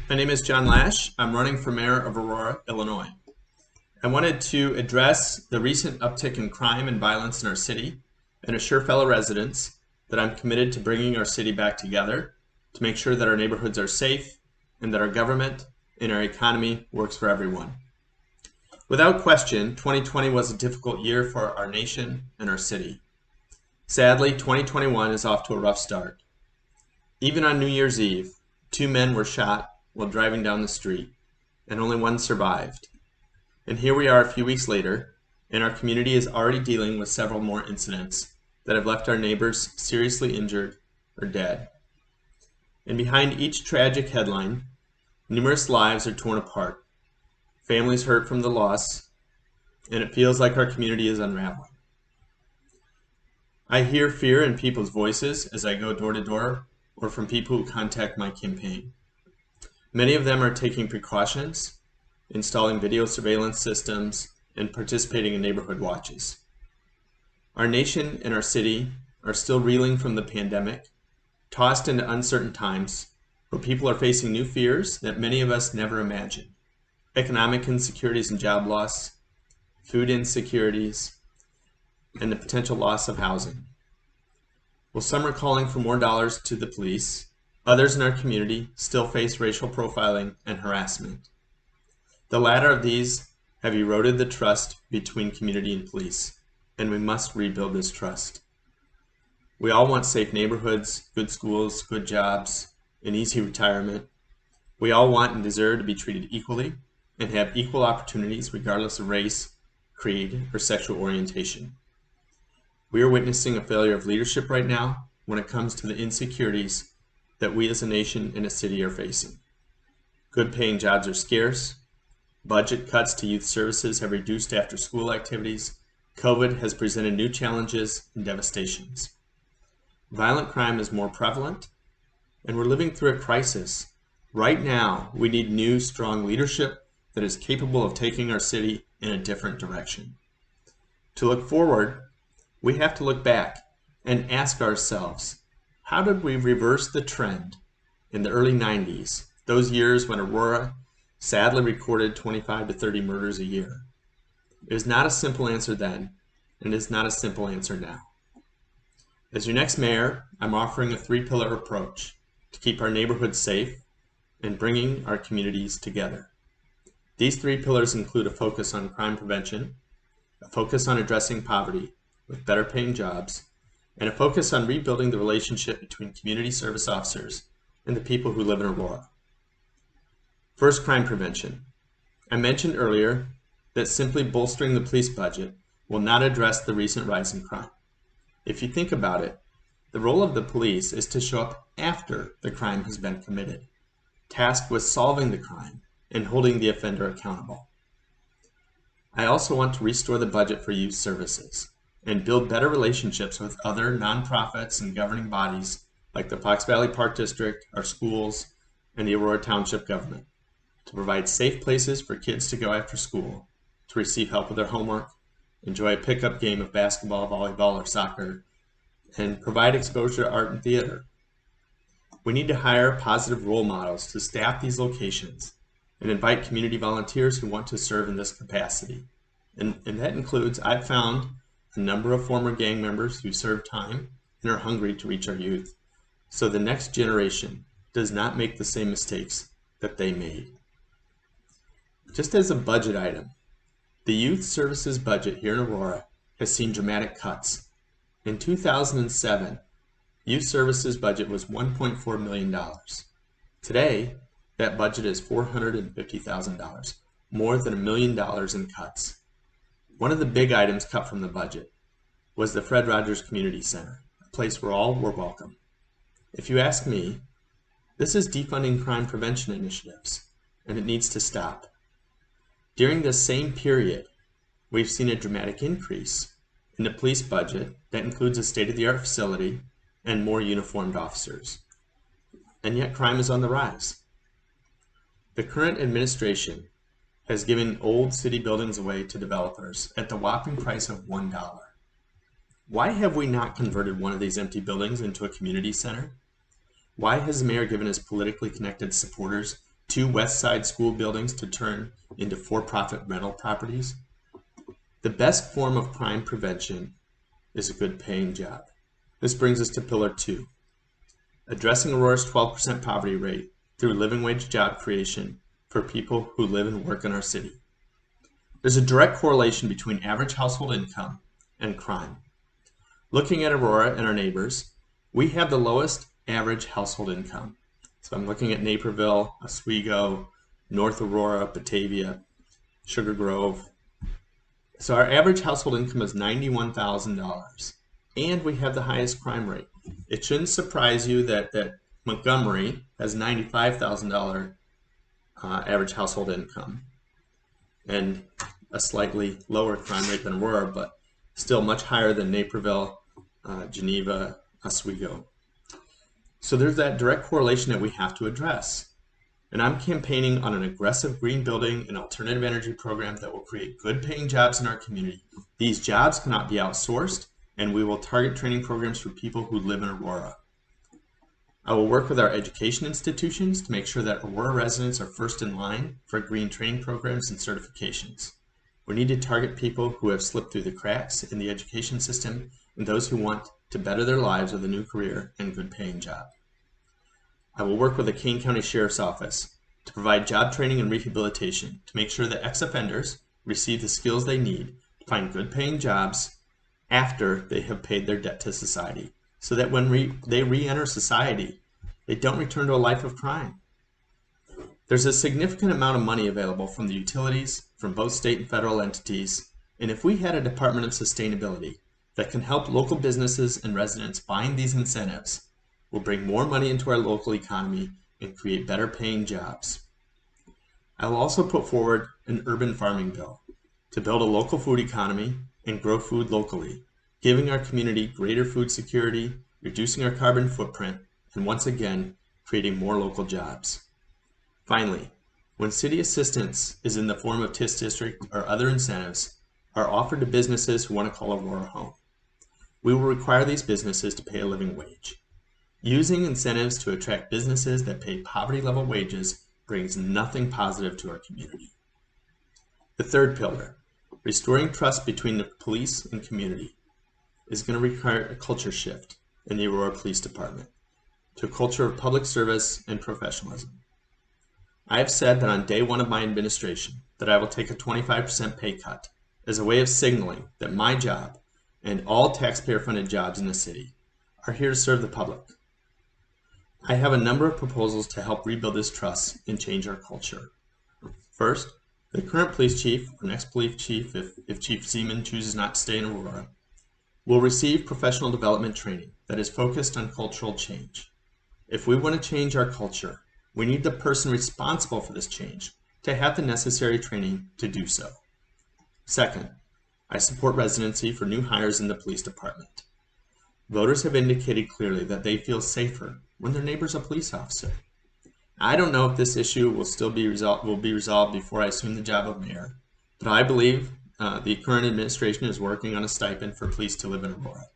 My name is John Laesch. I'm running for mayor of Aurora, Illinois. I wanted to address the recent uptick in crime and violence in our city and assure fellow residents that I'm committed to bringing our city back together to make sure that our neighborhoods are safe and that our government and our economy works for everyone. Without question, 2020 was a difficult year for our nation and our city. Sadly, 2021 is off to a rough start. Even on New Year's Eve, 2 men were shot while driving down the street, and only one survived. And here we are a few weeks later, and our community is already dealing with several more incidents that have left our neighbors seriously injured or dead. And behind each tragic headline, numerous lives are torn apart, families hurt from the loss, and it feels like our community is unraveling. I hear fear in people's voices as I go door to door or from people who contact my campaign. Many of them are taking precautions, installing video surveillance systems, and participating in neighborhood watches. Our nation and our city are still reeling from the pandemic, tossed into uncertain times where people are facing new fears that many of us never imagined. Economic insecurities and job loss, food insecurities, and the potential loss of housing. While some are calling for more dollars to the police, others in our community still face racial profiling and harassment. The latter of these have eroded the trust between community and police, and we must rebuild this trust. We all want safe neighborhoods, good schools, good jobs, and easy retirement. We all want and deserve to be treated equally and have equal opportunities regardless of race, creed, or sexual orientation. We are witnessing a failure of leadership right now when it comes to the insecurities that we as a nation and a city are facing. Good paying jobs are scarce. Budget cuts to youth services have reduced after school activities. COVID has presented new challenges and devastations. Violent crime is more prevalent, and we're living through a crisis. Right now, we need new, strong leadership that is capable of taking our city in a different direction. To look forward, we have to look back and ask ourselves, how did we reverse the trend in the early 90s, those years when Aurora sadly recorded 25 to 30 murders a year? It was not a simple answer then, and it is not a simple answer now. As your next mayor, I'm offering a 3-pillar approach to keep our neighborhoods safe and bringing our communities together. These 3 pillars include a focus on crime prevention, a focus on addressing poverty with better paying jobs, and a focus on rebuilding the relationship between community service officers and the people who live in Aurora. First, crime prevention. I mentioned earlier that simply bolstering the police budget will not address the recent rise in crime. If you think about it, the role of the police is to show up after the crime has been committed, tasked with solving the crime and holding the offender accountable. I also want to restore the budget for youth services and build better relationships with other nonprofits and governing bodies like the Fox Valley Park District, our schools, and the Aurora Township government to provide safe places for kids to go after school, to receive help with their homework, enjoy a pickup game of basketball, volleyball, or soccer, and provide exposure to art and theater. We need to hire positive role models to staff these locations and invite community volunteers who want to serve in this capacity. And that includes, I've found, a number of former gang members who served time and are hungry to reach our youth, so the next generation does not make the same mistakes that they made. Just as a budget item, the youth services budget here in Aurora has seen dramatic cuts. In 2007, youth services budget was $1.4 million. Today, that budget is $450,000, more than $1 million in cuts. One of the big items cut from the budget was the Fred Rogers Community Center, a place where all were welcome. If you ask me, this is defunding crime prevention initiatives, and it needs to stop. During this same period, we've seen a dramatic increase in the police budget that includes a state-of-the-art facility and more uniformed officers. And yet crime is on the rise. The current administration has given old city buildings away to developers at the whopping price of $1. Why have we not converted one of these empty buildings into a community center? Why has the mayor given his politically connected supporters 2 West Side school buildings to turn into for-profit rental properties. The best form of crime prevention is a good paying job. This brings us to Pillar 2, addressing Aurora's 12% poverty rate through living wage job creation for people who live and work in our city. There's a direct correlation between average household income and crime. Looking at Aurora and our neighbors, we have the lowest average household income. So I'm looking at Naperville, Oswego, North Aurora, Batavia, Sugar Grove. So our average household income is $91,000, and we have the highest crime rate. It shouldn't surprise you that Montgomery has $95,000 average household income and a slightly lower crime rate than Aurora, but still much higher than Naperville, Geneva, Oswego. So there's that direct correlation that we have to address. And I'm campaigning on an aggressive green building and alternative energy program that will create good paying jobs in our community. These jobs cannot be outsourced, and we will target training programs for people who live in Aurora. I will work with our education institutions to make sure that Aurora residents are first in line for green training programs and certifications. We need to target people who have slipped through the cracks in the education system and those who want to better their lives with a new career and good paying job. I will work with the Kane County Sheriff's Office to provide job training and rehabilitation to make sure that ex-offenders receive the skills they need to find good paying jobs after they have paid their debt to society, so that when they re-enter society, they don't return to a life of crime. There's a significant amount of money available from the utilities, from both state and federal entities, and if we had a Department of Sustainability that can help local businesses and residents find these incentives, will bring more money into our local economy and create better paying jobs. I will also put forward an urban farming bill to build a local food economy and grow food locally, giving our community greater food security, reducing our carbon footprint, and once again, creating more local jobs. Finally, when city assistance is in the form of TIS district or other incentives are offered to businesses who want to call Aurora home, we will require these businesses to pay a living wage. Using incentives to attract businesses that pay poverty-level wages brings nothing positive to our community. The third pillar, restoring trust between the police and community, is going to require a culture shift in the Aurora Police Department to a culture of public service and professionalism. I have said that on day one of my administration that I will take a 25% pay cut as a way of signaling that my job and all taxpayer-funded jobs in the city are here to serve the public. I have a number of proposals to help rebuild this trust and change our culture. First, the current police chief, or next police chief, if Chief Seaman chooses not to stay in Aurora, will receive professional development training that is focused on cultural change. If we want to change our culture, we need the person responsible for this change to have the necessary training to do so. Second, I support residency for new hires in the police department. Voters have indicated clearly that they feel safer when their neighbor's a police officer. I don't know if this issue will be resolved before I assume the job of mayor, but I believe the current administration is working on a stipend for police to live in Aurora.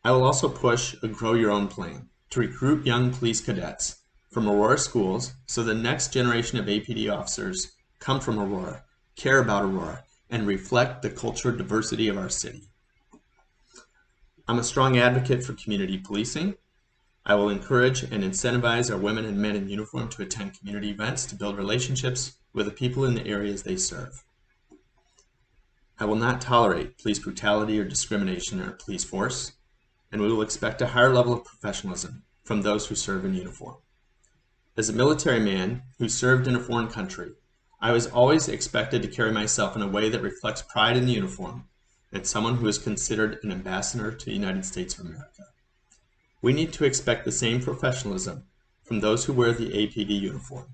I will also push a grow your own plan to recruit young police cadets from Aurora schools so the next generation of APD officers come from Aurora, care about Aurora, and reflect the cultural diversity of our city. I'm a strong advocate for community policing. I will encourage and incentivize our women and men in uniform to attend community events to build relationships with the people in the areas they serve. I will not tolerate police brutality or discrimination in our police force, and we will expect a higher level of professionalism from those who serve in uniform. As a military man who served in a foreign country, I was always expected to carry myself in a way that reflects pride in the uniform and someone who is considered an ambassador to the United States of America. We need to expect the same professionalism from those who wear the APD uniform.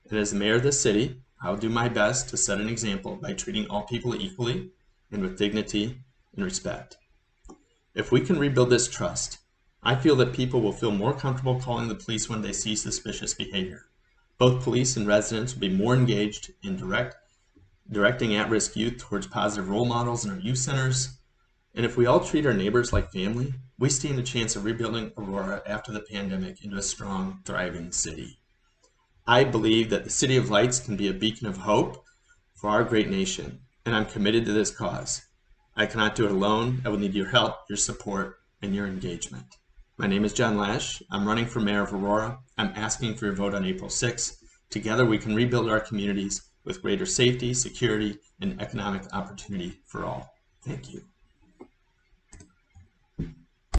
And as the mayor of this city, I will do my best to set an example by treating all people equally and with dignity and respect. If we can rebuild this trust, I feel that people will feel more comfortable calling the police when they see suspicious behavior. Both police and residents will be more engaged in directing at-risk youth towards positive role models in our youth centers. And if we all treat our neighbors like family, we stand a chance of rebuilding Aurora after the pandemic into a strong, thriving city. I believe that the City of Lights can be a beacon of hope for our great nation, and I'm committed to this cause. I cannot do it alone. I will need your help, your support, and your engagement. My name is John Laesch. I'm running for mayor of Aurora. I'm asking for your vote on April 6th. Together we can rebuild our communities with greater safety, security, and economic opportunity for all. Thank you.